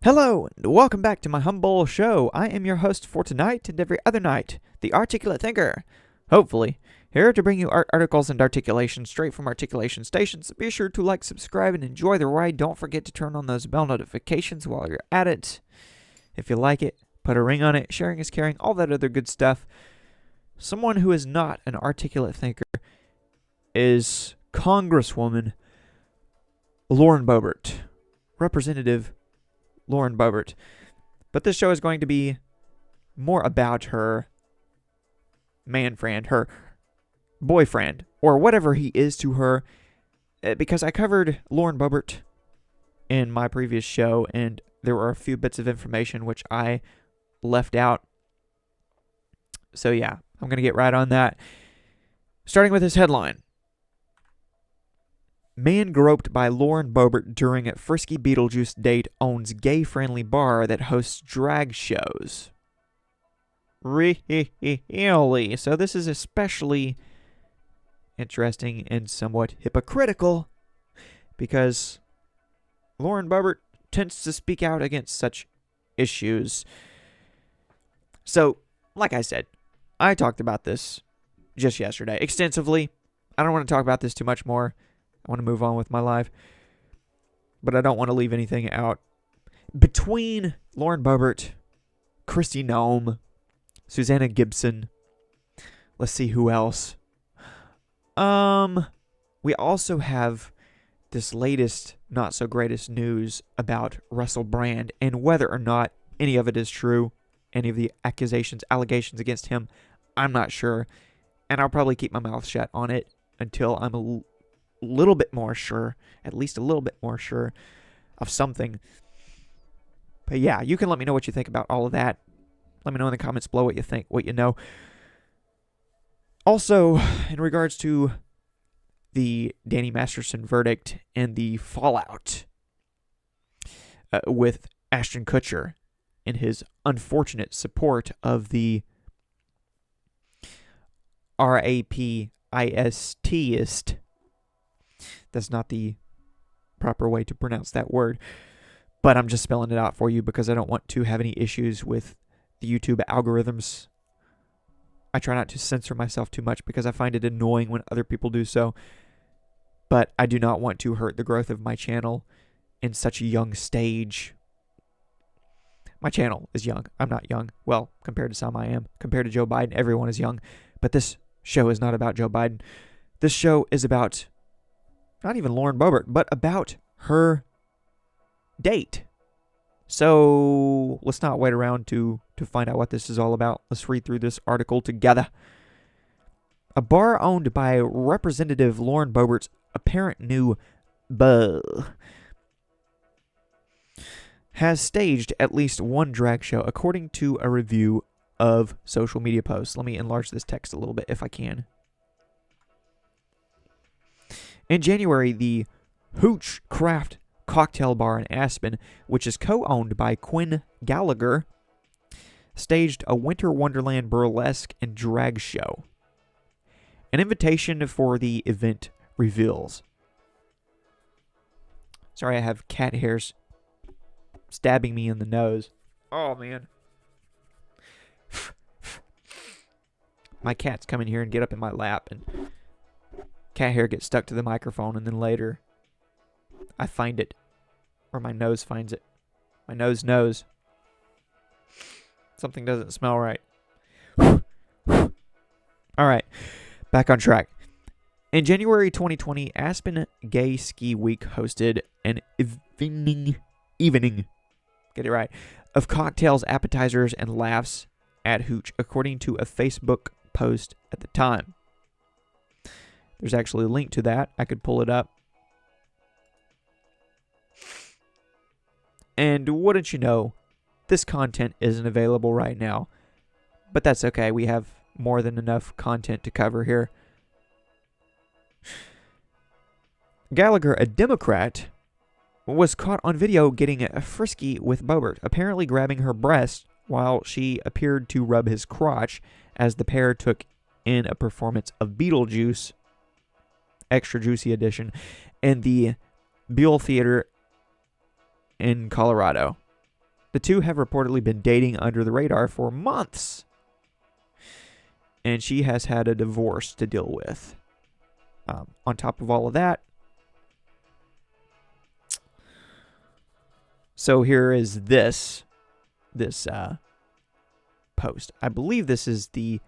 Hello, and welcome back to my humble show. I am your host for tonight and every other night, the Articulate Thinker. Hopefully, here to bring you art articles and articulation straight from Articulation Stations. Be sure to like, subscribe, and enjoy the ride. Don't forget to turn on those bell notifications while you're at it. If you like it, put a ring on it. Sharing is caring, all that other good stuff. Someone who is not an articulate thinker is Congresswoman Lauren Boebert. Representative Lauren Boebert. But this show is going to be more about her man friend, her boyfriend, or whatever he is to her, because I covered Lauren Boebert in my previous show, and there were a few bits of information which I left out. So yeah, I'm going to get right on that. Starting with this headline. Man groped by Lauren Boebert during a frisky Beetlejuice date owns gay-friendly bar that hosts drag shows. Really? So this is especially interesting and somewhat hypocritical because Lauren Boebert tends to speak out against such issues. So, like I said, I talked about this just yesterday extensively. I don't want to talk about this too much more. I want to move on with my life, but I don't want to leave anything out. Between Lauren Boebert, Kristi Noem, Susanna Gibson, let's see who else. We also have this latest not so greatest news about Russell Brand and whether or not any of it is true, any of the allegations against him, I'm not sure, and I'll probably keep my mouth shut on it until I'm a little bit more sure, at least a little bit more sure of something. But yeah, you can let me know what you think about all of that. Let me know in the comments below what you think, what you know. Also, in regards to the Danny Masterson verdict and the fallout with Ashton Kutcher and his unfortunate support of the rapistist. That's not the proper way to pronounce that word, but I'm just spelling it out for you because I don't want to have any issues with the YouTube algorithms. I try not to censor myself too much because I find it annoying when other people do so, but I do not want to hurt the growth of my channel in such a young stage. My channel is young. I'm not young. Well, compared to some I am. Compared to Joe Biden, everyone is young. But this show is not about Joe Biden. This show is about not even Lauren Boebert, but about her date. So let's not wait around to find out what this is all about. Let's read through this article together. A bar owned by Representative Lauren Boebert's apparent new beau has staged at least one drag show, according to a review of social media posts. Let me enlarge this text a little bit if I can. In January, the Hooch Craft Cocktail Bar in Aspen, which is co-owned by Quinn Gallagher, staged a Winter Wonderland burlesque and drag show. An invitation for the event reveals. Sorry, I have cat hairs stabbing me in the nose. Oh, man. My cats come in here and get up in my lap, and cat hair gets stuck to the microphone, and then later I find it, or my nose finds it. My nose knows something doesn't smell right. All right, back on track. In January 2020, Aspen Gay Ski Week hosted an evening, get it right, of cocktails, appetizers, and laughs at Hooch, according to a Facebook post at the time. There's actually a link to that. I could pull it up. And wouldn't you know, this content isn't available right now. But that's okay. We have more than enough content to cover here. Gallagher, a Democrat, was caught on video getting frisky with Boebert, apparently grabbing her breast while she appeared to rub his crotch as the pair took in a performance of Beetlejuice, Extra Juicy Edition, in the Buell Theater in Colorado. The two have reportedly been dating under the radar for months. And she has had a divorce to deal with. On top of all of that, so here is this post. I believe this is the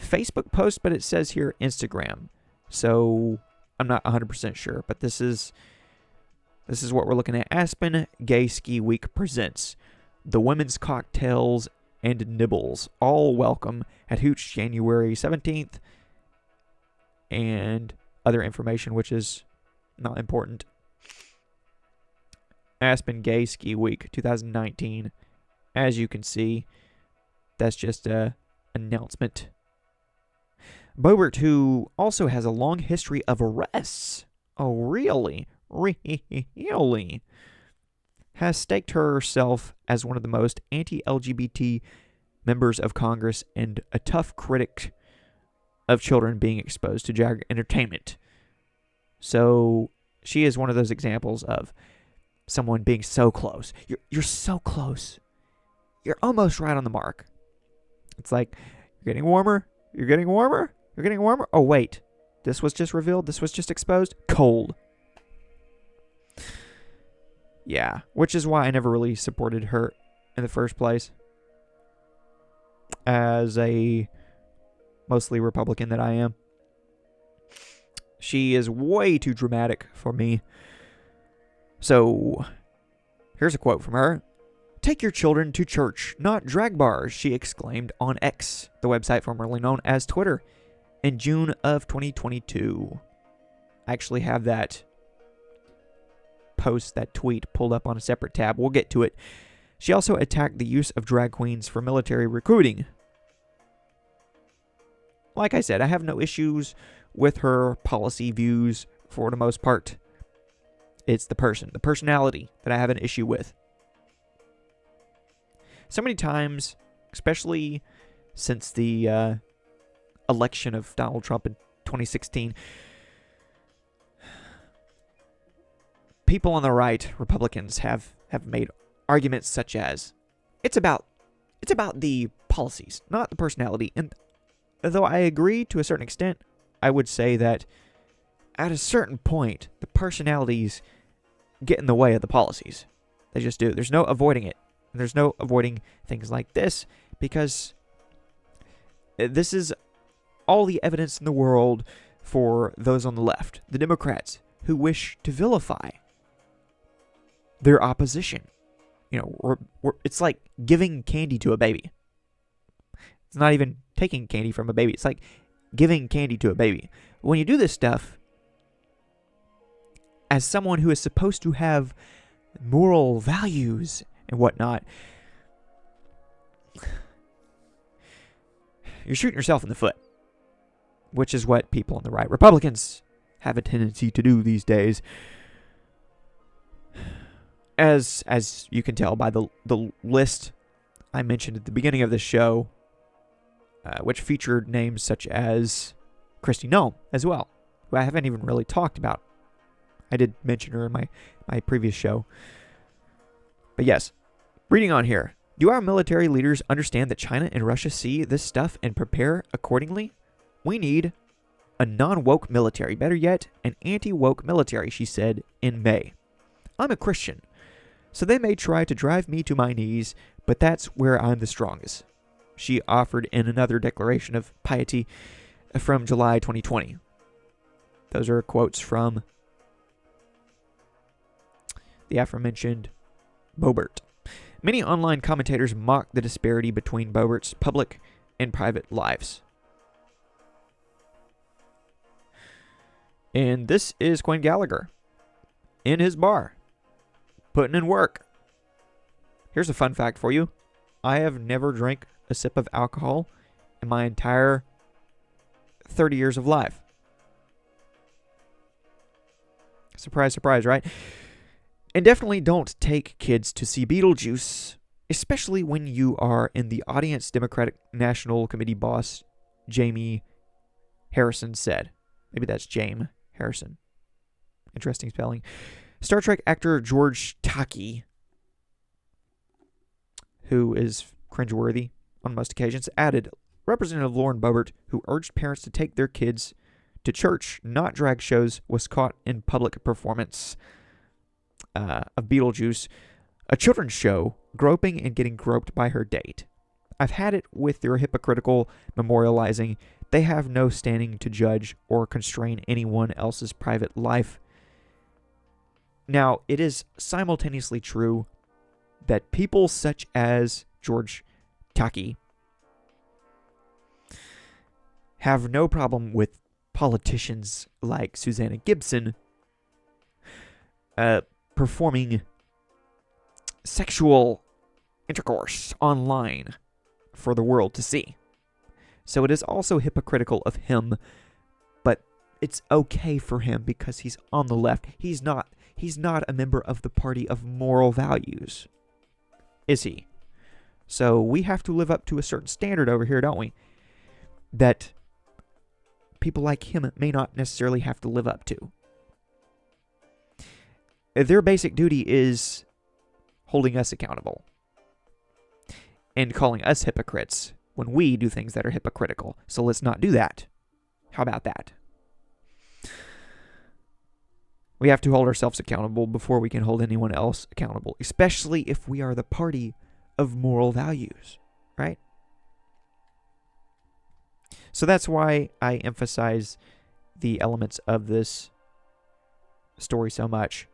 Facebook post, but it says here Instagram. So I'm not 100% sure, but this is what we're looking at. Aspen Gay Ski Week presents the Women's Cocktails and Nibbles, all welcome at Hooch January 17th, and other information which is not important. Aspen Gay Ski Week 2019. As you can see, that's just a announcement. Boebert, who also has a long history of arrests. Oh, really? Really? Has staked herself as one of the most anti-LGBT members of Congress and a tough critic of children being exposed to drag entertainment. So she is one of those examples of someone being so close. You're so close. You're almost right on the mark. It's like, you're getting warmer. You're getting warmer. You're getting warmer. Oh, wait. This was just revealed. This was just exposed. Cold. Yeah, which is why I never really supported her in the first place. As a mostly Republican that I am. She is way too dramatic for me. So, here's a quote from her. "Take your children to church, not drag bars," she exclaimed on X, the website formerly known as Twitter, in June of 2022. I actually have that post, that tweet, pulled up on a separate tab. We'll get to it. She also attacked the use of drag queens for military recruiting. Like I said, I have no issues with her policy views for the most part. It's the personality that I have an issue with. So many times, especially since the election of Donald Trump in 2016, people on the right, Republicans, have made arguments such as, it's about the policies, not the personality. And though I agree to a certain extent, I would say that at a certain point, the personalities get in the way of the policies. They just do. There's no avoiding it. And there's no avoiding things like this, because this is all the evidence in the world for those on the left, the Democrats, who wish to vilify their opposition. You know, it's like giving candy to a baby. It's not even taking candy from a baby. It's like giving candy to a baby. When you do this stuff, as someone who is supposed to have moral values and whatnot, you're shooting yourself in the foot, which is what people on the right, Republicans, have a tendency to do these days. As you can tell by the list I mentioned at the beginning of this show, which featured names such as Kristi Noem as well, who I haven't even really talked about. I did mention her in my previous show. But yes, reading on here. Do our military leaders understand that China and Russia see this stuff and prepare accordingly? We need a non-woke military. Better yet, an anti-woke military, she said in May. I'm a Christian, so they may try to drive me to my knees, but that's where I'm the strongest, she offered in another declaration of piety from July 2020. Those are quotes from the aforementioned Boebert. Many online commentators mock the disparity between Boebert's public and private lives. And this is Quinn Gallagher in his bar, putting in work. Here's a fun fact for you. I have never drank a sip of alcohol in my entire 30 years of life. Surprise, surprise, right? And definitely don't take kids to see Beetlejuice, especially when you are in the audience, Democratic National Committee boss Jamie Harrison said. Maybe that's James Harrison. Interesting spelling. Star Trek actor George Takei who is cringeworthy on most occasions, added, Representative Lauren Boebert, who urged parents to take their kids to church, not drag shows, was caught in public performance of Beetlejuice, a children's show, groping and getting groped by her date. I've had it with their hypocritical memorializing. They have no standing to judge or constrain anyone else's private life. Now, it is simultaneously true that people such as George Takei have no problem with politicians like Susanna Gibson performing sexual intercourse online for the world to see. So it is also hypocritical of him, but it's okay for him because he's on the left. He's not a member of the party of moral values, is he? So we have to live up to a certain standard over here, don't we? That people like him may not necessarily have to live up to. Their basic duty is holding us accountable and calling us hypocrites when we do things that are hypocritical. So let's not do that. How about that? We have to hold ourselves accountable before we can hold anyone else accountable, especially if we are the party of moral values, right? So that's why I emphasize the elements of this story so much.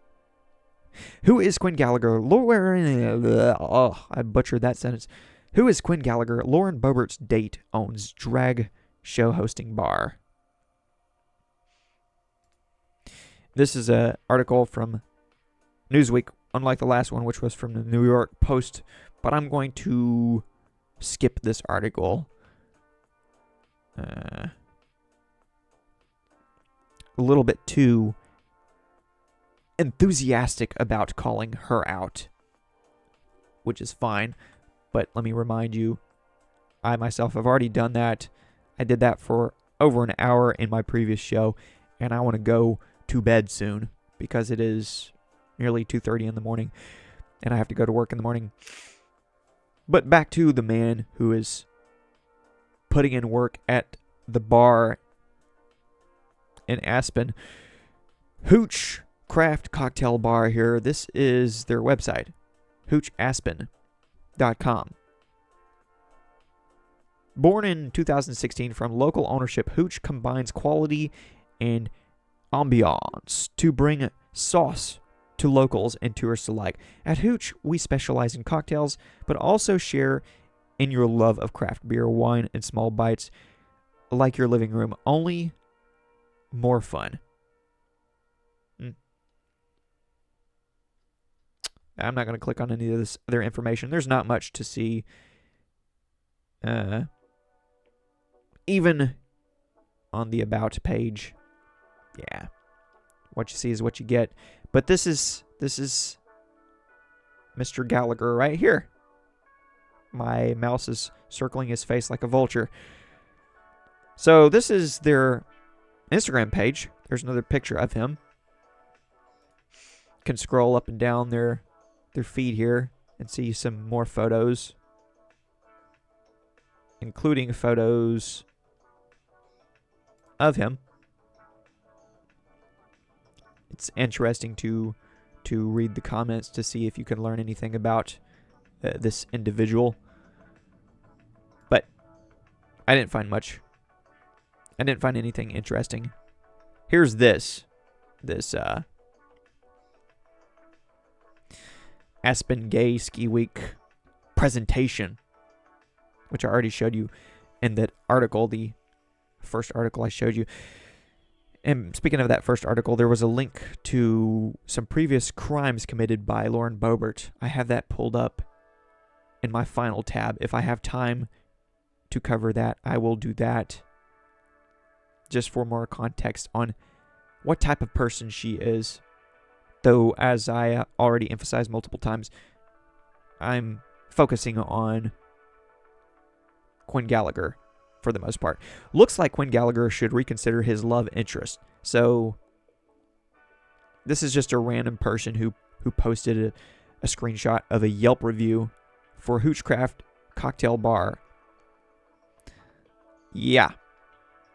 Who is Quinn Gallagher? I butchered that sentence. Who is Quinn Gallagher? Lauren Boebert's date owns drag show hosting bar. This is an article from Newsweek, unlike the last one, which was from the New York Post. But I'm going to skip this article. A little bit too enthusiastic about calling her out, which is fine. But let me remind you, I myself have already done that. I did that for over an hour in my previous show, and I want to go to bed soon because it is nearly 2:30 in the morning, and I have to go to work in the morning. But back to the man who is putting in work at the bar in Aspen. Hooch Craft Cocktail Bar here. This is their website, hoochaspen.com. Born in 2016 from local ownership, Hooch combines quality and ambiance to bring sauce to locals and tourists alike. At Hooch, we specialize in cocktails, but also share in your love of craft beer, wine, and small bites like your living room, only more fun. I'm not going to click on any of this other information. There's not much to see. Even on the About page. Yeah. What you see is what you get. But this is Mr. Gallagher right here. My mouse is circling his face like a vulture. So this is their Instagram page. There's another picture of him. You can scroll up and down their feed here and see some more photos, including photos of him. It's interesting to read the comments to see if you can learn anything about this individual. But I didn't find much. I didn't find anything interesting. Here's this Aspen Gay Ski Week presentation, which I already showed you in that article, the first article I showed you. And speaking of that first article, there was a link to some previous crimes committed by Lauren Boebert. I have that pulled up in my final tab. If I have time to cover that, I will do that, just for more context on what type of person she is. Though, as I already emphasized multiple times, I'm focusing on Quinn Gallagher for the most part. Looks like Quinn Gallagher should reconsider his love interest. So, this is just a random person who posted a screenshot of a Yelp review for Hoochcraft Cocktail Bar. Yeah.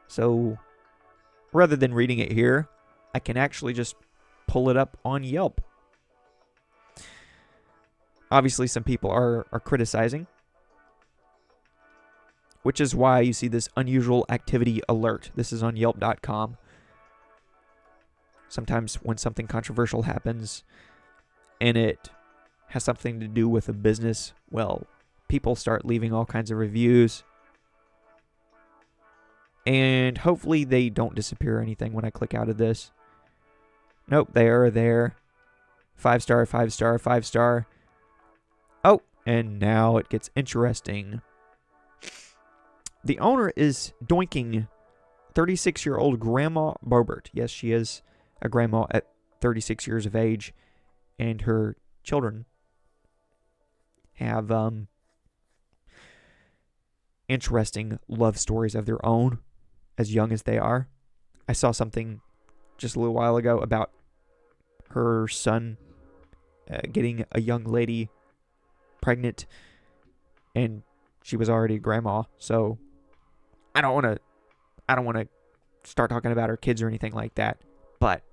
So, rather than reading it here, I can actually just pull it up on Yelp. Obviously, some people are criticizing, which is why you see this unusual activity alert. This is on Yelp.com. Sometimes when something controversial happens and it has something to do with a business, well, people start leaving all kinds of reviews. And hopefully they don't disappear or anything when I click out of this. Nope, they are there. 5 star, 5 star, 5 star. Oh, and now it gets interesting. The owner is doinking 36-year-old Grandma Boebert. Yes, she is a grandma at 36 years of age. And her children have interesting love stories of their own as young as they are. I saw something just a little while ago about her son getting a young lady pregnant, and she was already a grandma. So I don't want to start talking about her kids or anything like that, but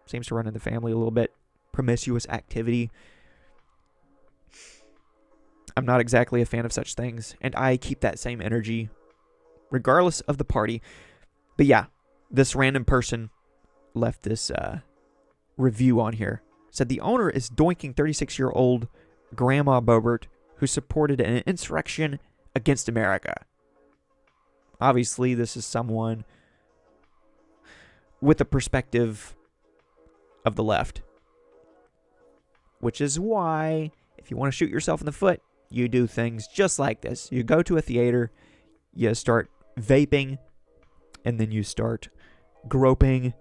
seems to run in the family a little bit. Promiscuous activity. I'm not exactly a fan of such things, and I keep that same energy regardless of the party. But yeah, this random person left this review on here. Said the owner is doinking 36-year-old Grandma Boebert who supported an insurrection against America. Obviously, this is someone with a perspective of the left. Which is why, if you want to shoot yourself in the foot, you do things just like this. You go to a theater, you start vaping, and then you start groping,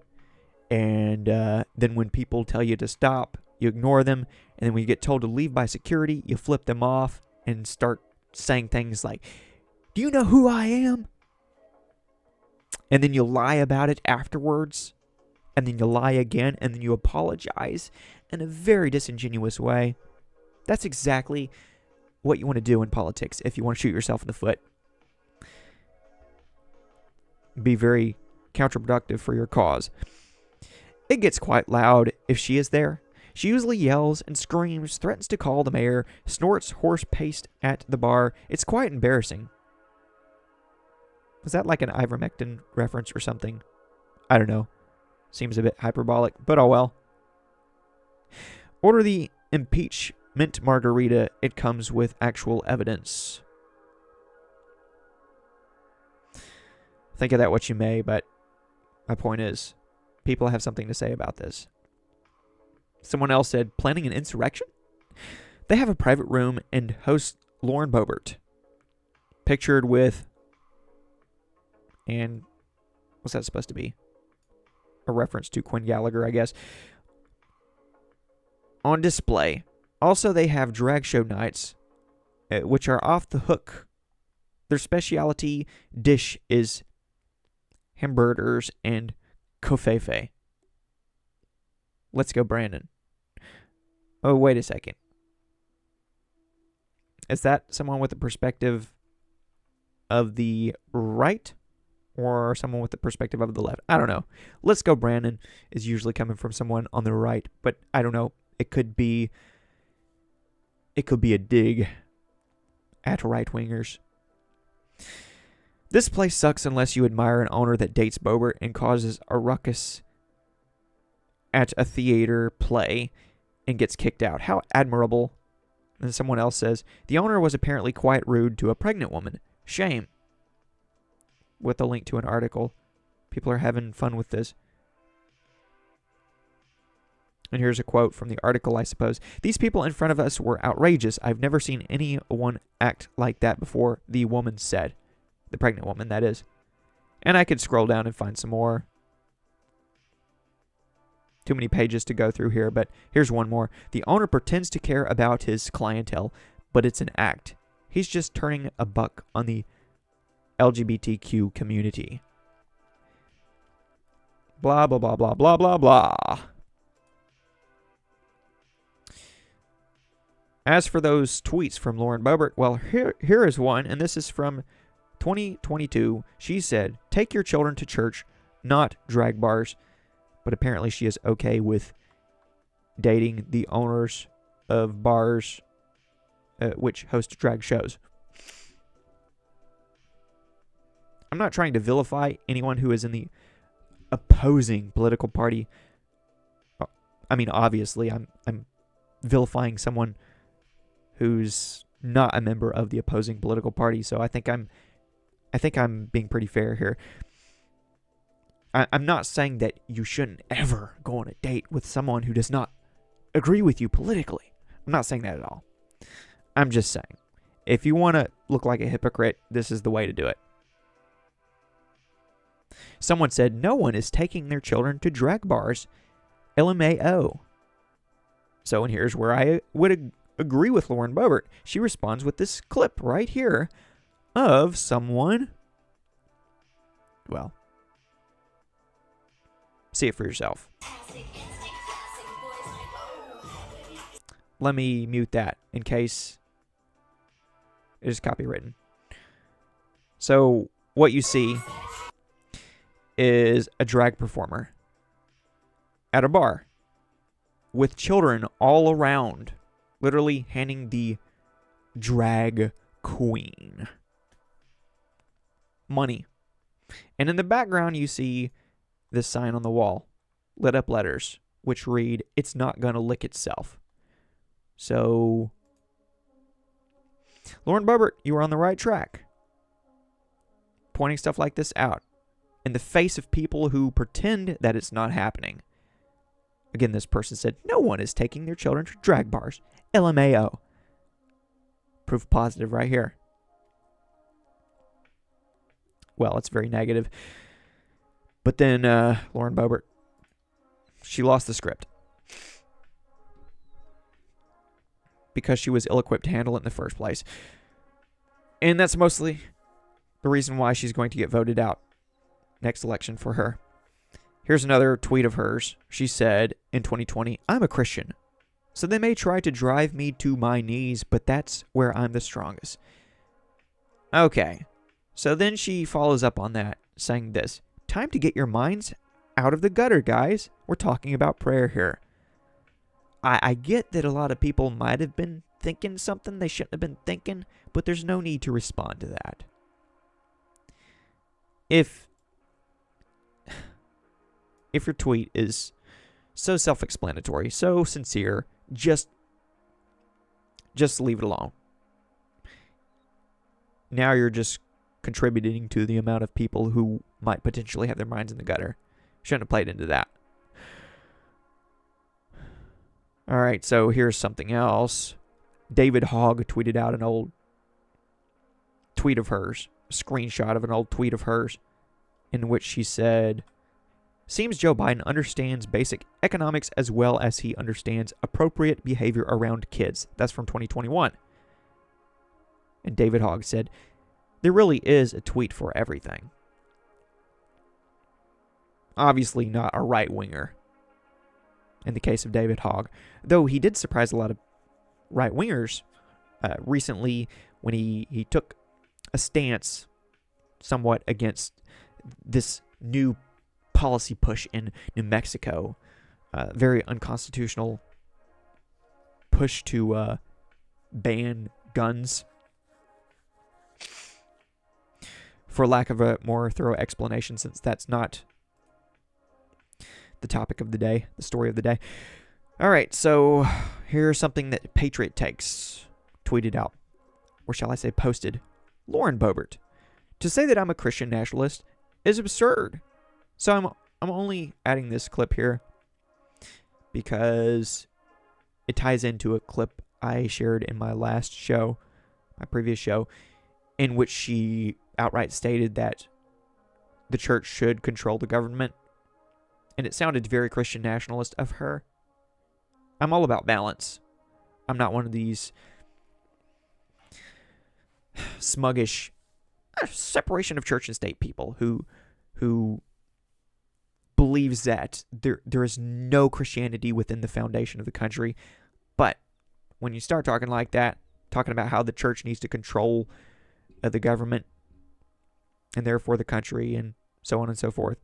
and then when people tell you to stop, you ignore them, and then when you get told to leave by security, you flip them off and start saying things like, "Do you know who I am?" And then you lie about it afterwards, and then you lie again, and then you apologize in a very disingenuous way. That's exactly what you want to do in politics if you want to shoot yourself in the foot. Be very counterproductive for your cause. It gets quite loud if she is there. She usually yells and screams, threatens to call the mayor, snorts horse paste at the bar. It's quite embarrassing. Was that like an ivermectin reference or something? I don't know. Seems a bit hyperbolic, but oh well. Order the impeachment margarita. It comes with actual evidence. Think of that what you may, but my point is, people have something to say about this. Someone else said, planning an insurrection? They have a private room and host Lauren Boebert. Pictured with, and what's that supposed to be? A reference to Quinn Gallagher, I guess. On display. Also, they have drag show nights, which are off the hook. Their specialty dish is hamburgers and kofefe. Let's go, Brandon. Oh, wait a second. Is that someone with the perspective of the right or someone with the perspective of the left? I don't know. Let's go, Brandon is usually coming from someone on the right, but I don't know. It could be a dig at right-wingers. This place sucks unless you admire an owner that dates Boebert and causes a ruckus at a theater play and gets kicked out. How admirable. And someone else says, the owner was apparently quite rude to a pregnant woman. Shame. With a link to an article. People are having fun with this. And here's a quote from the article, I suppose. These people in front of us were outrageous. I've never seen anyone act like that before, the woman said. The pregnant woman, that is. And I could scroll down and find some more. Too many pages to go through here, but here's one more. The owner pretends to care about his clientele, but it's an act. He's just turning a buck on the LGBTQ community. Blah, blah, blah, blah, blah, blah, blah. As for those tweets from Lauren Boebert, well, here is one, and this is from 2022. She said, "Take your children to church, not drag bars." But apparently she is okay with dating the owners of bars which host drag shows. I'm not trying to vilify anyone who is in the opposing political party. I mean, obviously, I'm vilifying someone who's not a member of the opposing political party. So I think I'm being pretty fair here. I'm not saying that you shouldn't ever go on a date with someone who does not agree with you politically. I'm not saying that at all. I'm just saying, if you want to look like a hypocrite, this is the way to do it. Someone said, "No one is taking their children to drag bars. LMAO." So, and here's where I would agree with Lauren Boebert. She responds with this clip right here of someone. Well, see it for yourself. Let me mute that in case it is copywritten. So, what you see is a drag performer at a bar with children all around, literally handing the drag queen money. And in the background, you see this sign on the wall, lit up letters, which read, "It's not gonna lick itself." So, Lauren Boebert, you are on the right track, pointing stuff like this out in the face of people who pretend that it's not happening. Again, this person said, "No one is taking their children to drag bars. LMAO." Proof positive right here. Well, it's very negative. But then Lauren Boebert, she lost the script because she was ill-equipped to handle it in the first place. And that's mostly the reason why she's going to get voted out next election for her. Here's another tweet of hers. She said in 2020, "I'm a Christian, so they may try to drive me to my knees, but that's where I'm the strongest." Okay, so then she follows up on that, saying this, "Time to get your minds out of the gutter, guys. We're talking about prayer here." I get that a lot of people might have been thinking something they shouldn't have been thinking, but there's no need to respond to that. If your tweet is so self-explanatory, so sincere, just leave it alone. Now you're just contributing to the amount of people who might potentially have their minds in the gutter. Shouldn't have played into that. All right, so here's something else. David Hogg tweeted out an old tweet of hers, a screenshot of an old tweet of hers, in which she said, "Seems Joe Biden understands basic economics as well as he understands appropriate behavior around kids." That's from 2021. And David Hogg said, "There really is a tweet for everything." Obviously not a right-winger in the case of David Hogg, though he did surprise a lot of right-wingers recently when he took a stance somewhat against this new policy push in New Mexico, very unconstitutional push to ban guns. For lack of a more thorough explanation, since that's not the topic of the day, the story of the day. All right, so here's something that Patriot Takes tweeted out, or shall I say posted. Lauren Boebert, "To say that I'm a Christian nationalist is absurd." So I'm only adding this clip here because it ties into a clip I shared in my last show, my previous show, in which she outright stated that the church should control the government. And it sounded very Christian nationalist of her. I'm all about balance. I'm not one of these smuggish separation of church and state people who believes that there is no Christianity within the foundation of the country. But when you start talking like that, talking about how the church needs to control the government and therefore the country and so on and so forth,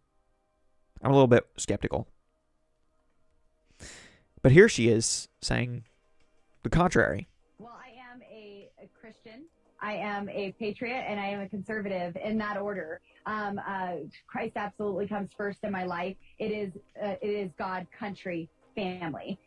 I'm a little bit skeptical. But here she is saying the contrary. Well, I am a Christian, I am a patriot, and I am a conservative in that order. Christ absolutely comes first in my life. It is God, country, family.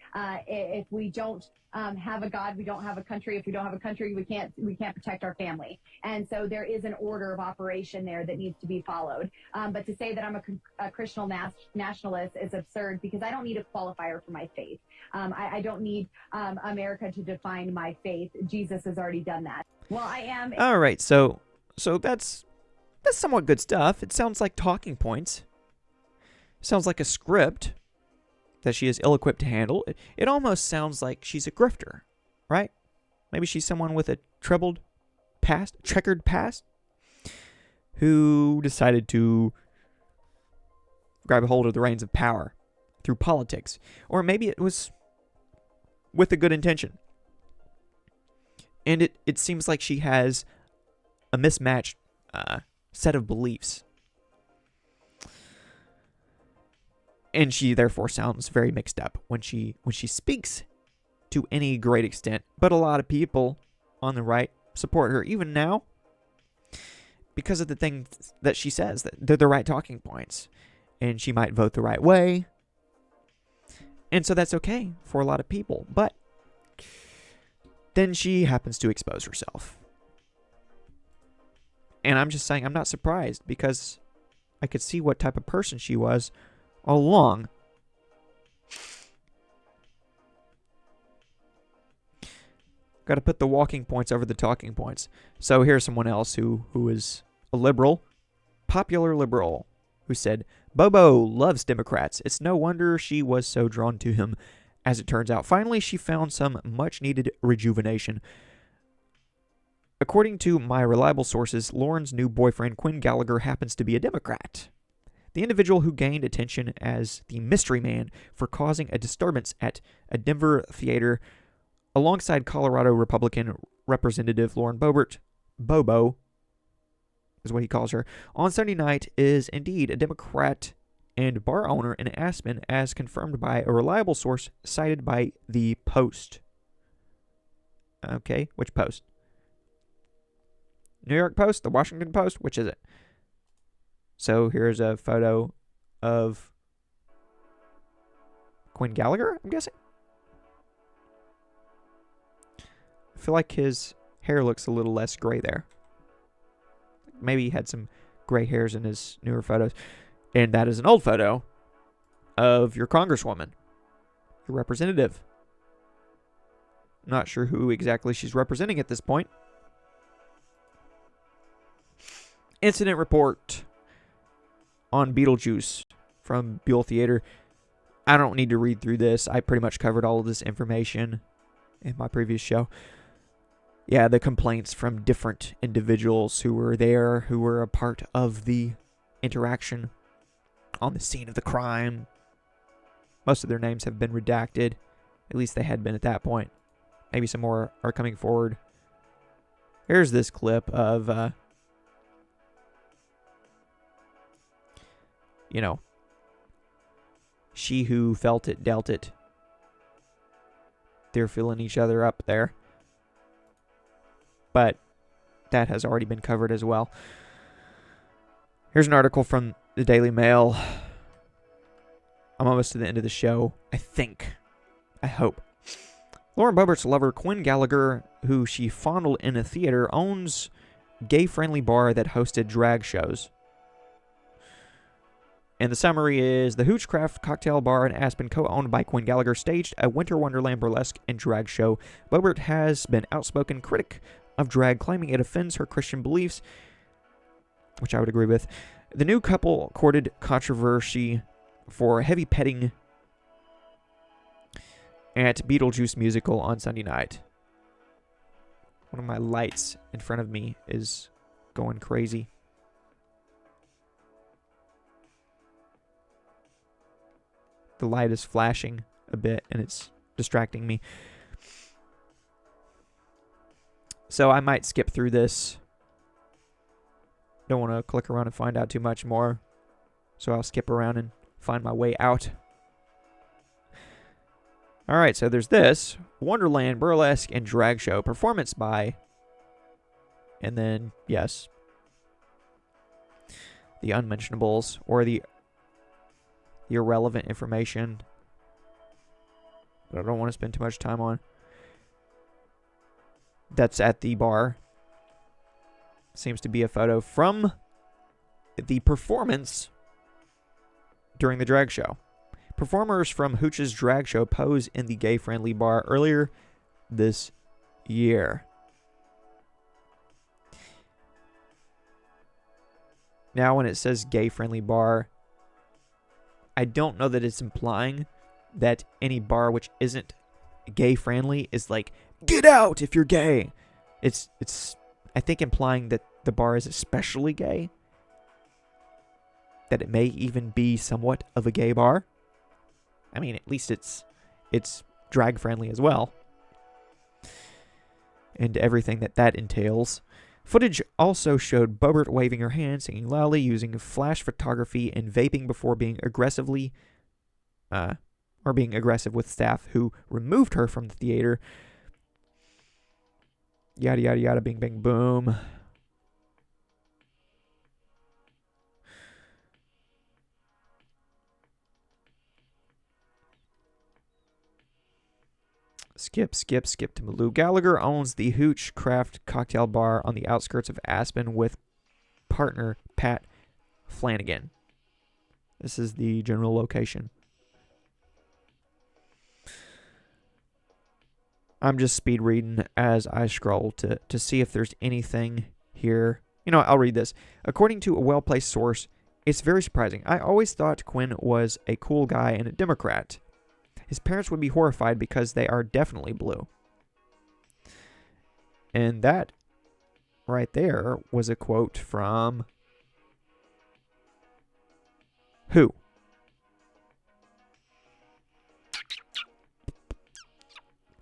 If we don't have a God, we don't have a country. If we don't have a country, we can't protect our family. And so there is an order of operation there that needs to be followed. But to say that I'm a Christian nationalist is absurd, because I don't need a qualifier for my faith. I don't need America to define my faith. Jesus has already done that. Well, I am. All right, so that's somewhat good stuff. It sounds like talking points. Sounds like a script that she is ill-equipped to handle. It almost sounds like she's a grifter, right? Maybe she's someone with a checkered past, who decided to grab a hold of the reins of power through politics. Or maybe it was with a good intention. And it seems like she has a mismatched set of beliefs. And she therefore sounds very mixed up when she speaks to any great extent. But a lot of people on the right support her even now because of the things that she says, that they're the right talking points. And she might vote the right way. And so that's okay for a lot of people. But then she happens to expose herself. And I'm just saying, I'm not surprised, because I could see what type of person she was all along. Got to put the walking points over the talking points. So here's someone else who is a liberal, popular liberal, who said, Bobo loves Democrats. It's no wonder she was so drawn to him. As it turns out, finally she found some much-needed rejuvenation. According to my reliable sources, Lauren's new boyfriend, Quinn Gallagher, happens to be a Democrat. The individual who gained attention as the mystery man for causing a disturbance at a Denver theater alongside Colorado Republican Representative Lauren Boebert, Bobo, is what he calls her, on Sunday night, is indeed a Democrat and bar owner in Aspen, as confirmed by a reliable source cited by the Post. Okay, which Post? New York Post? The Washington Post? Which is it? So here's a photo of Quinn Gallagher, I'm guessing? I feel like his hair looks a little less gray there. Maybe he had some gray hairs in his newer photos. And that is an old photo of your congresswoman, your representative. Not sure who exactly she's representing at this point. Incident report on Beetlejuice from Buell Theater. I don't need to read through this. I pretty much covered all of this information in my previous show. Yeah, the complaints from different individuals who were there, who were a part of the interaction on the scene of the crime. Most of their names have been redacted. At least they had been at that point. Maybe some more are coming forward. Here's this clip of, she who felt it dealt it. They're filling each other up there. But that has already been covered as well. Here's an article from the Daily Mail. I'm almost to the end of the show, I think. I hope. Lauren Boebert's lover, Quinn Gallagher, who she fondled in a theater, owns a gay-friendly bar that hosted drag shows. And the summary is, the Hoochcraft Cocktail Bar in Aspen, co-owned by Quinn Gallagher, staged a Winter Wonderland burlesque and drag show. Boebert has been outspoken critic of drag, claiming it offends her Christian beliefs, which I would agree with. The new couple courted controversy for heavy petting at Beetlejuice musical on Sunday night. One of my lights in front of me is going crazy. The light is flashing a bit and it's distracting me. So I might skip through this. Don't want to click around and find out too much more. So I'll skip around and find my way out. Alright, so there's this. Wonderland Burlesque and Drag Show. Performance by... And then, yes. The unmentionables. Or the irrelevant information. That I don't want to spend too much time on. That's at the bar. Seems to be a photo from the performance during the drag show. Performers from Hooch's drag show pose in the gay-friendly bar earlier this year. Now, when it says gay-friendly bar, I don't know that it's implying that any bar which isn't gay-friendly is like, get out if you're gay. It's I think implying that the bar is especially gay. That it may even be somewhat of a gay bar. I mean, at least it's drag friendly as well. And everything that entails. Footage also showed Boebert waving her hand, singing loudly, using flash photography, and vaping before being aggressive with staff who removed her from the theater. Yada yada yada, bing bing boom. Skip to Malou. Gallagher owns the Hooch Craft Cocktail Bar on the outskirts of Aspen with partner Pat Flanagan. This is the general location. I'm just speed reading as I scroll to see if there's anything here. You know, I'll read this. According to a well-placed source, it's very surprising. I always thought Quinn was a cool guy and a Democrat. His parents would be horrified because they are definitely blue. And that right there was a quote from who?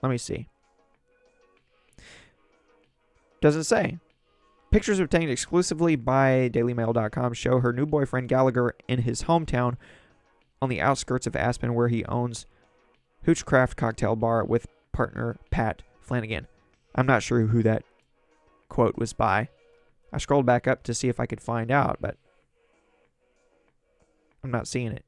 Let me see. Doesn't say. Pictures obtained exclusively by DailyMail.com show her new boyfriend Gallagher in his hometown on the outskirts of Aspen, where he owns Hoochcraft Cocktail Bar with partner Pat Flanagan. I'm not sure who that quote was by. I scrolled back up to see if I could find out, but I'm not seeing it.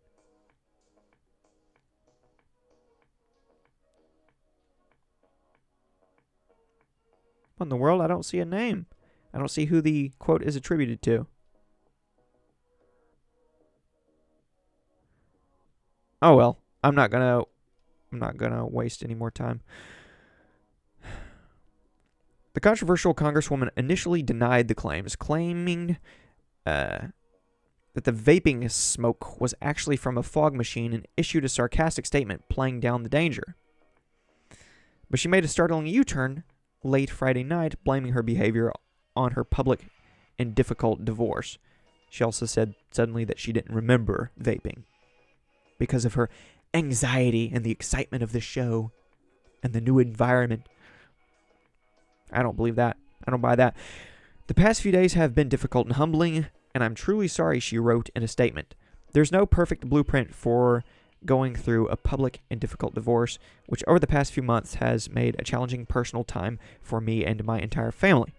What in the world? I don't see a name. I don't see who the quote is attributed to. Oh well, I'm not gonna waste any more time. The controversial congresswoman initially denied the claims, claiming that the vaping smoke was actually from a fog machine, and issued a sarcastic statement playing down the danger. But she made a startling U-turn late Friday night, blaming her behavior on her public and difficult divorce. She also said suddenly that she didn't remember vaping because of her anxiety and the excitement of the show and the new environment. I don't believe that. I don't buy that. The past few days have been difficult and humbling, and I'm truly sorry, she wrote in a statement. There's no perfect blueprint for going through a public and difficult divorce, which over the past few months has made a challenging personal time for me and my entire family.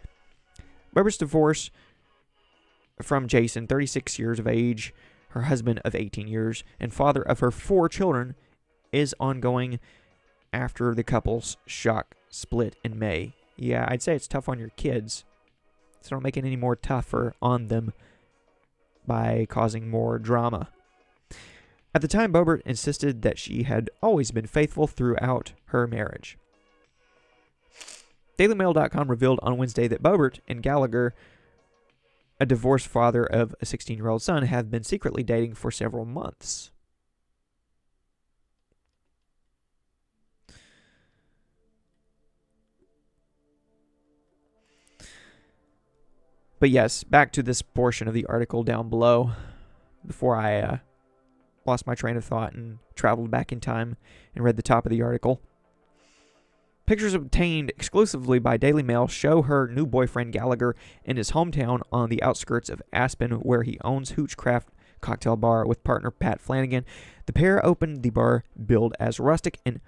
Boebert's divorce from Jason, 36 years of age, her husband of 18 years, and father of her 4 children, is ongoing after the couple's shock split in May. Yeah, I'd say it's tough on your kids, so don't make it any more tougher on them by causing more drama. At the time, Boebert insisted that she had always been faithful throughout her marriage. DailyMail.com revealed on Wednesday that Boebert and Gallagher, a divorced father of a 16-year-old son, have been secretly dating for several months. But yes, back to this portion of the article down below before I lost my train of thought and traveled back in time and read the top of the article. Pictures obtained exclusively by Daily Mail show her new boyfriend Gallagher in his hometown on the outskirts of Aspen, where he owns Hoochcraft Cocktail Bar with partner Pat Flanagan. The pair opened the bar billed as rustic and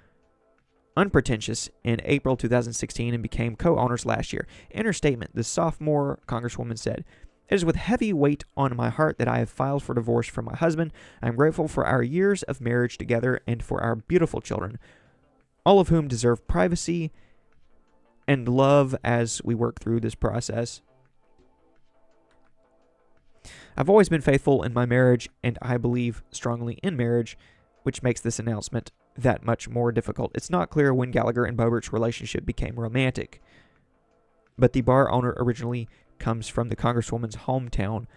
unpretentious in April 2016 and became co-owners last year. In her statement, the sophomore congresswoman said, "It is with heavy weight on my heart that I have filed for divorce from my husband. I am grateful for our years of marriage together and for our beautiful children, all of whom deserve privacy and love as we work through this process. I've always been faithful in my marriage, and I believe strongly in marriage, which makes this announcement that much more difficult. It's not clear when Gallagher and Boebert's relationship became romantic, but the bar owner originally comes from the congresswoman's hometown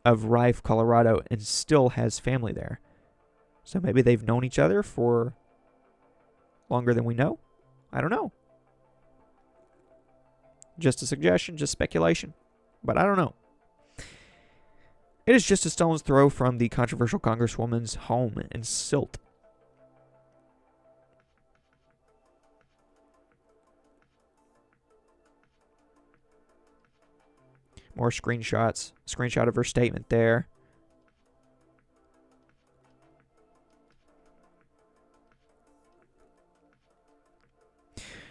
of Rife, Colorado, and still has family there. So maybe they've known each other for longer than we know? I don't know. Just a suggestion, just speculation, but I don't know. It is just a stone's throw from the controversial congresswoman's home in Silt. More screenshots. Screenshot of her statement there.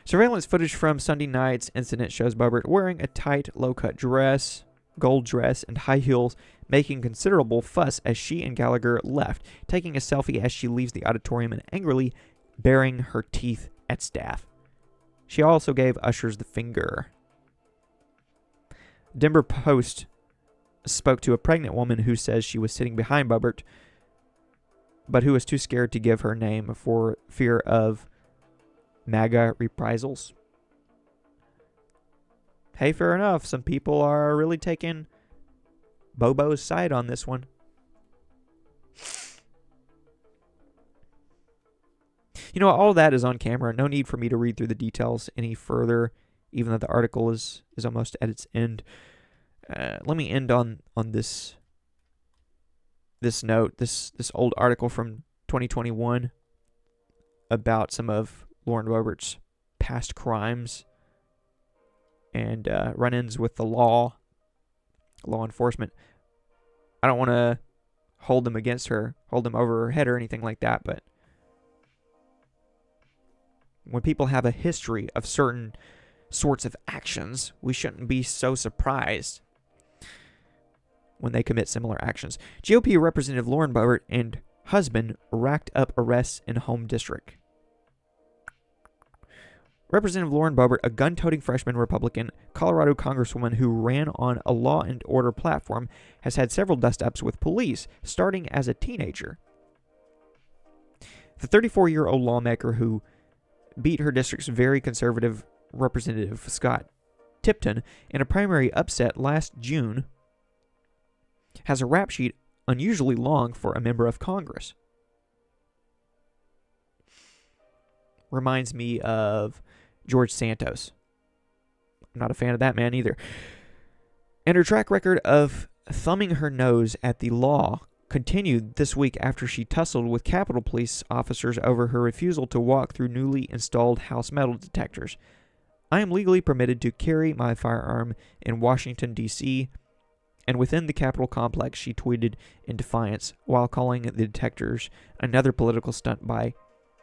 Surveillance footage from Sunday night's incident shows Boebert wearing a tight, low-cut dress, gold dress, and high heels, making considerable fuss as she and Gallagher left, taking a selfie as she leaves the auditorium and angrily baring her teeth at staff. She also gave ushers the finger. Denver Post spoke to a pregnant woman who says she was sitting behind Boebert, but who was too scared to give her name for fear of MAGA reprisals. Hey, fair enough. Some people are really taking Bobo's side on this one. You know, all that is on camera. No need for me to read through the details any further, even though the article is almost at its end. Let me end on this note, this old article from 2021 about some of Lauren Boebert's past crimes and run-ins with the law enforcement. I don't want to hold them against her, hold them over her head or anything like that, but when people have a history of certain sorts of actions, we shouldn't be so surprised when they commit similar actions. GOP Representative Lauren Boebert and husband racked up arrests in home district. Representative Lauren Boebert, a gun-toting freshman Republican Colorado congresswoman who ran on a law and order platform, has had several dust-ups with police, starting as a teenager. The 34-year-old lawmaker who beat her district's very conservative Representative Scott Tipton in a primary upset last June has a rap sheet unusually long for a member of Congress. Reminds me of George Santos. I'm not a fan of that man either. And her track record of thumbing her nose at the law continued this week after she tussled with Capitol Police officers over her refusal to walk through newly installed house metal detectors. "I am legally permitted to carry my firearm in Washington, D.C., and within the Capitol complex," she tweeted in defiance, while calling the detectors another political stunt by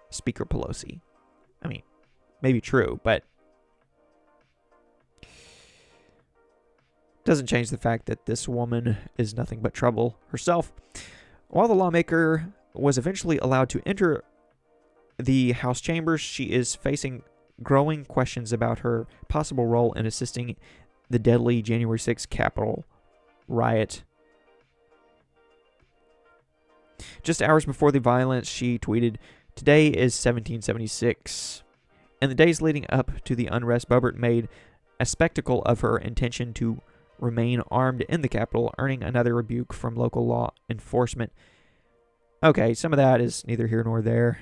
Speaker Pelosi. I mean, maybe true, but doesn't change the fact that this woman is nothing but trouble herself. While the lawmaker was eventually allowed to enter the House chambers, she is facing growing questions about her possible role in assisting the deadly January 6th Capitol riot. Just hours before the violence, she tweeted, "Today is 1776. In the days leading up to the unrest, Boebert made a spectacle of her intention to remain armed in the Capitol, earning another rebuke from local law enforcement." Okay, some of that is neither here nor there.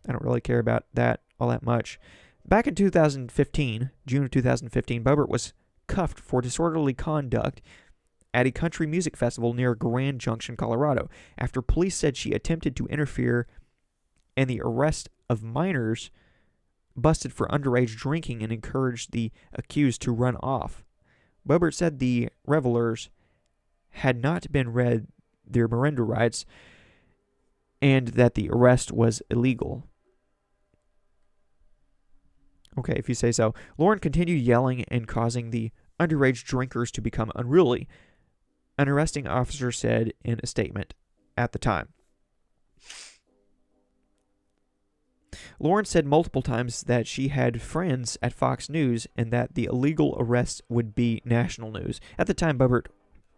I don't really care about that all that much. Back in 2015, June of 2015, Boebert was cuffed for disorderly conduct at a country music festival near Grand Junction, Colorado, after police said she attempted to interfere in the arrest of minors busted for underage drinking and encouraged the accused to run off. Boebert said the revelers had not been read their Miranda rights and that the arrest was illegal. Okay, if you say so. Lauren continued yelling and causing the underage drinkers to become unruly, an arresting officer said in a statement at the time. Lauren said multiple times that she had friends at Fox News and that the illegal arrest would be national news. At the time, Boebert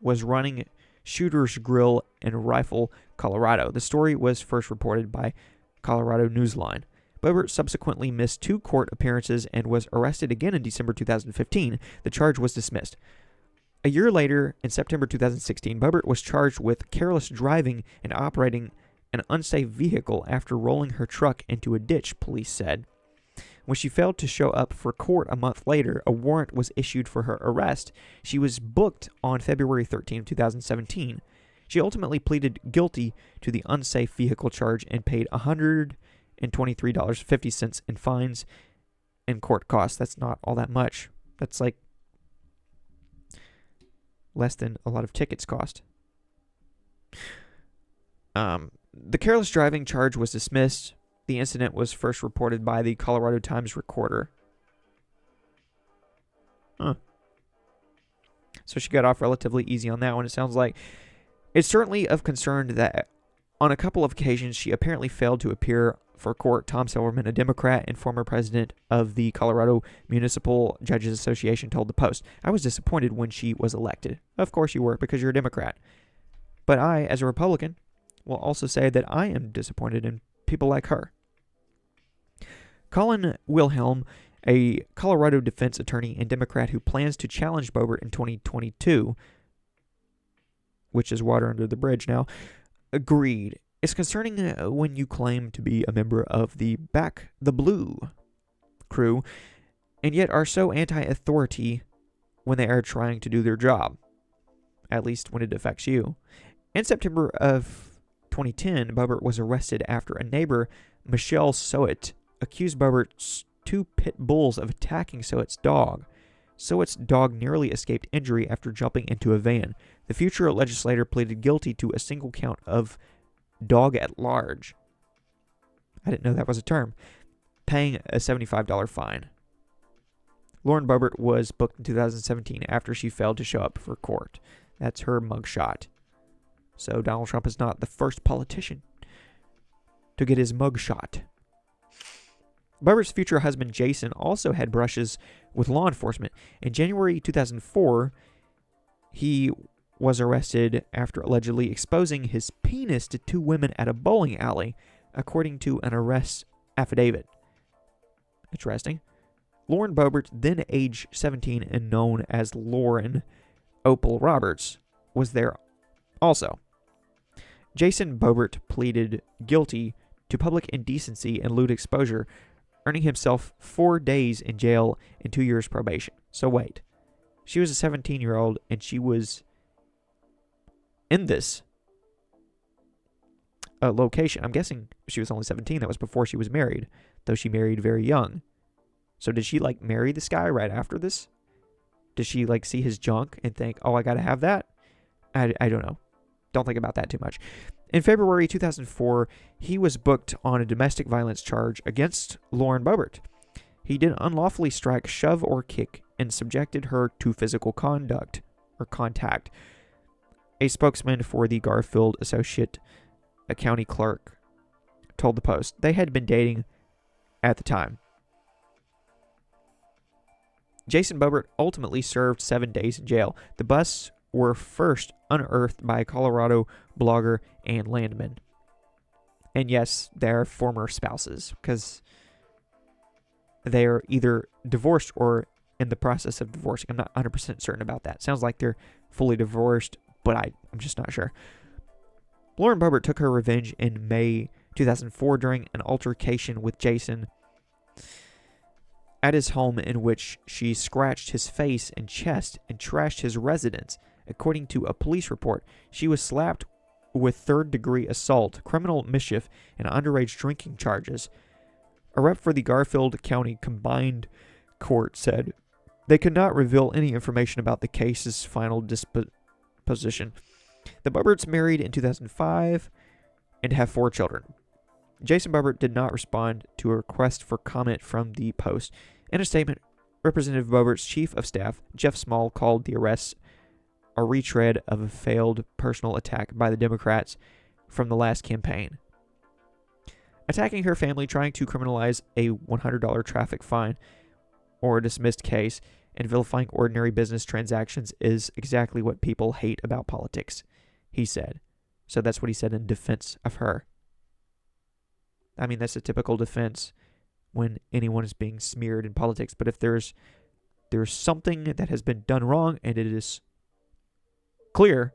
was running Shooter's Grill in Rifle, Colorado. The story was first reported by Colorado Newsline. Boebert subsequently missed 2 court appearances and was arrested again in December 2015. The charge was dismissed. A year later, in September 2016, Boebert was charged with careless driving and operating an unsafe vehicle after rolling her truck into a ditch, police said. When she failed to show up for court a month later, a warrant was issued for her arrest. She was booked on February 13, 2017. She ultimately pleaded guilty to the unsafe vehicle charge and paid $123.50 in fines and court costs. That's not all that much. That's like less than a lot of tickets cost. The careless driving charge was dismissed. The incident was first reported by the Colorado Times Recorder. So she got off relatively easy on that one, it sounds like. It's certainly of concern that on a couple of occasions she apparently failed to appear for court. Tom Silverman, a Democrat and former president of the Colorado Municipal Judges Association, told the Post, "I was disappointed when she was elected." Of course you were, because you're a Democrat. But I, as a Republican, will also say that I am disappointed in people like her. Colin Wilhelm, a Colorado defense attorney and Democrat who plans to challenge Boebert in 2022, which is water under the bridge now, agreed. It's concerning when you claim to be a member of the Back the Blue crew and yet are so anti-authority when they are trying to do their job, at least when it affects you. In September of 2010, Boebert was arrested after a neighbor, Michelle Soet, accused Boebert's 2 pit bulls of attacking Soet's dog. Soet's dog nearly escaped injury after jumping into a van. The future legislator pleaded guilty to a single count of dog at large. I didn't know that was a term. Paying a $75 fine. Lauren Boebert was booked in 2017 after she failed to show up for court. That's her mugshot. So Donald Trump is not the first politician to get his mugshot. Boebert's future husband Jason also had brushes with law enforcement. In January 2004, he was arrested after allegedly exposing his penis to 2 women at a bowling alley, according to an arrest affidavit. Interesting. Lauren Boebert, then age 17 and known as Lauren Opal Roberts, was there also. Jason Boebert pleaded guilty to public indecency and lewd exposure, earning himself 4 days in jail and 2 years probation. So wait, she was a 17-year-old and she was in this location. I'm guessing she was only 17. That was before she was married, though she married very young. So did she marry this guy right after this? Did she see his junk and think, oh, I gotta have that? I don't know. Don't think about that too much. In February 2004, he was booked on a domestic violence charge against Lauren Boebert. He did unlawfully strike, shove, or kick and subjected her to physical contact. A spokesman for the Garfield Associate, a county clerk, told the Post they had been dating at the time. Jason Boebert ultimately served 7 days in jail. The busts were first unearthed by a Colorado blogger and landman. And yes, they're former spouses, because they are either divorced or in the process of divorcing. I'm not 100% certain about that. Sounds like they're fully divorced, but I'm just not sure. Lauren Boebert took her revenge in May 2004 during an altercation with Jason at his home, in which she scratched his face and chest and trashed his residence. According to a police report, she was slapped with third-degree assault, criminal mischief, and underage drinking charges. A rep for the Garfield County Combined Court said they could not reveal any information about the case's final disposition. The Boeberts married in 2005 and have 4 children. Jason Boebert did not respond to a request for comment from the Post. In a statement, Representative Boebert's chief of staff, Jeff Small, called the arrests a retread of a failed personal attack by the Democrats from the last campaign. Attacking her family, trying to criminalize a $100 traffic fine or a dismissed case, and vilifying ordinary business transactions is exactly what people hate about politics, he said. So that's what he said in defense of her. I mean, that's a typical defense when anyone is being smeared in politics. But if there's something that has been done wrong and it is clear,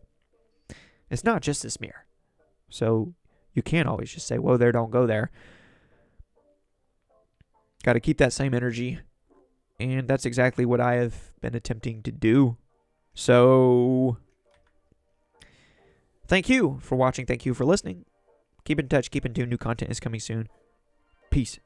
it's not just a smear. So you can't always just say, whoa there, don't go there. Got to keep that same energy. And that's exactly what I have been attempting to do. So thank you for watching. Thank you for listening. Keep in touch. Keep in tune. New content is coming soon. Peace.